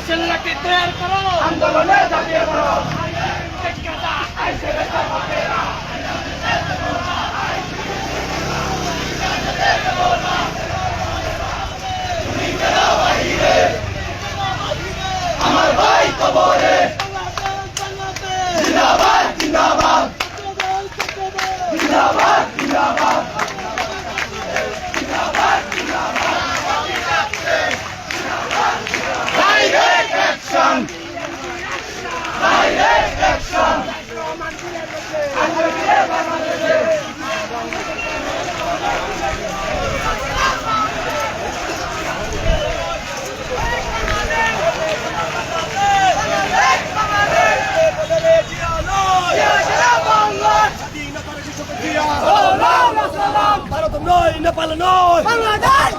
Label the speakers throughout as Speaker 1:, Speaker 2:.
Speaker 1: বাঁশের লাঠি তৈরি করো,
Speaker 2: আন্দোলনে ঝাঁপিয়ে পড়ো। আমার ভাই কবরে জিন্দাবাদ জিন্দাবাদ জিন্দাবাদ জিন্দাবাদ direct action direct action Bharat নয়, নেপাল নয়, বাংলাদেশ।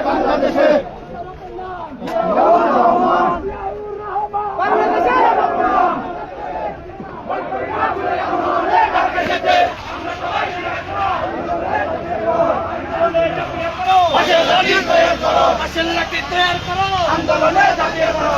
Speaker 2: বাংলাদেশে
Speaker 1: বাঁশের লাঠি তৈরি করো,
Speaker 2: আন্দোলনে ঝাঁপিয়ে পড়ো।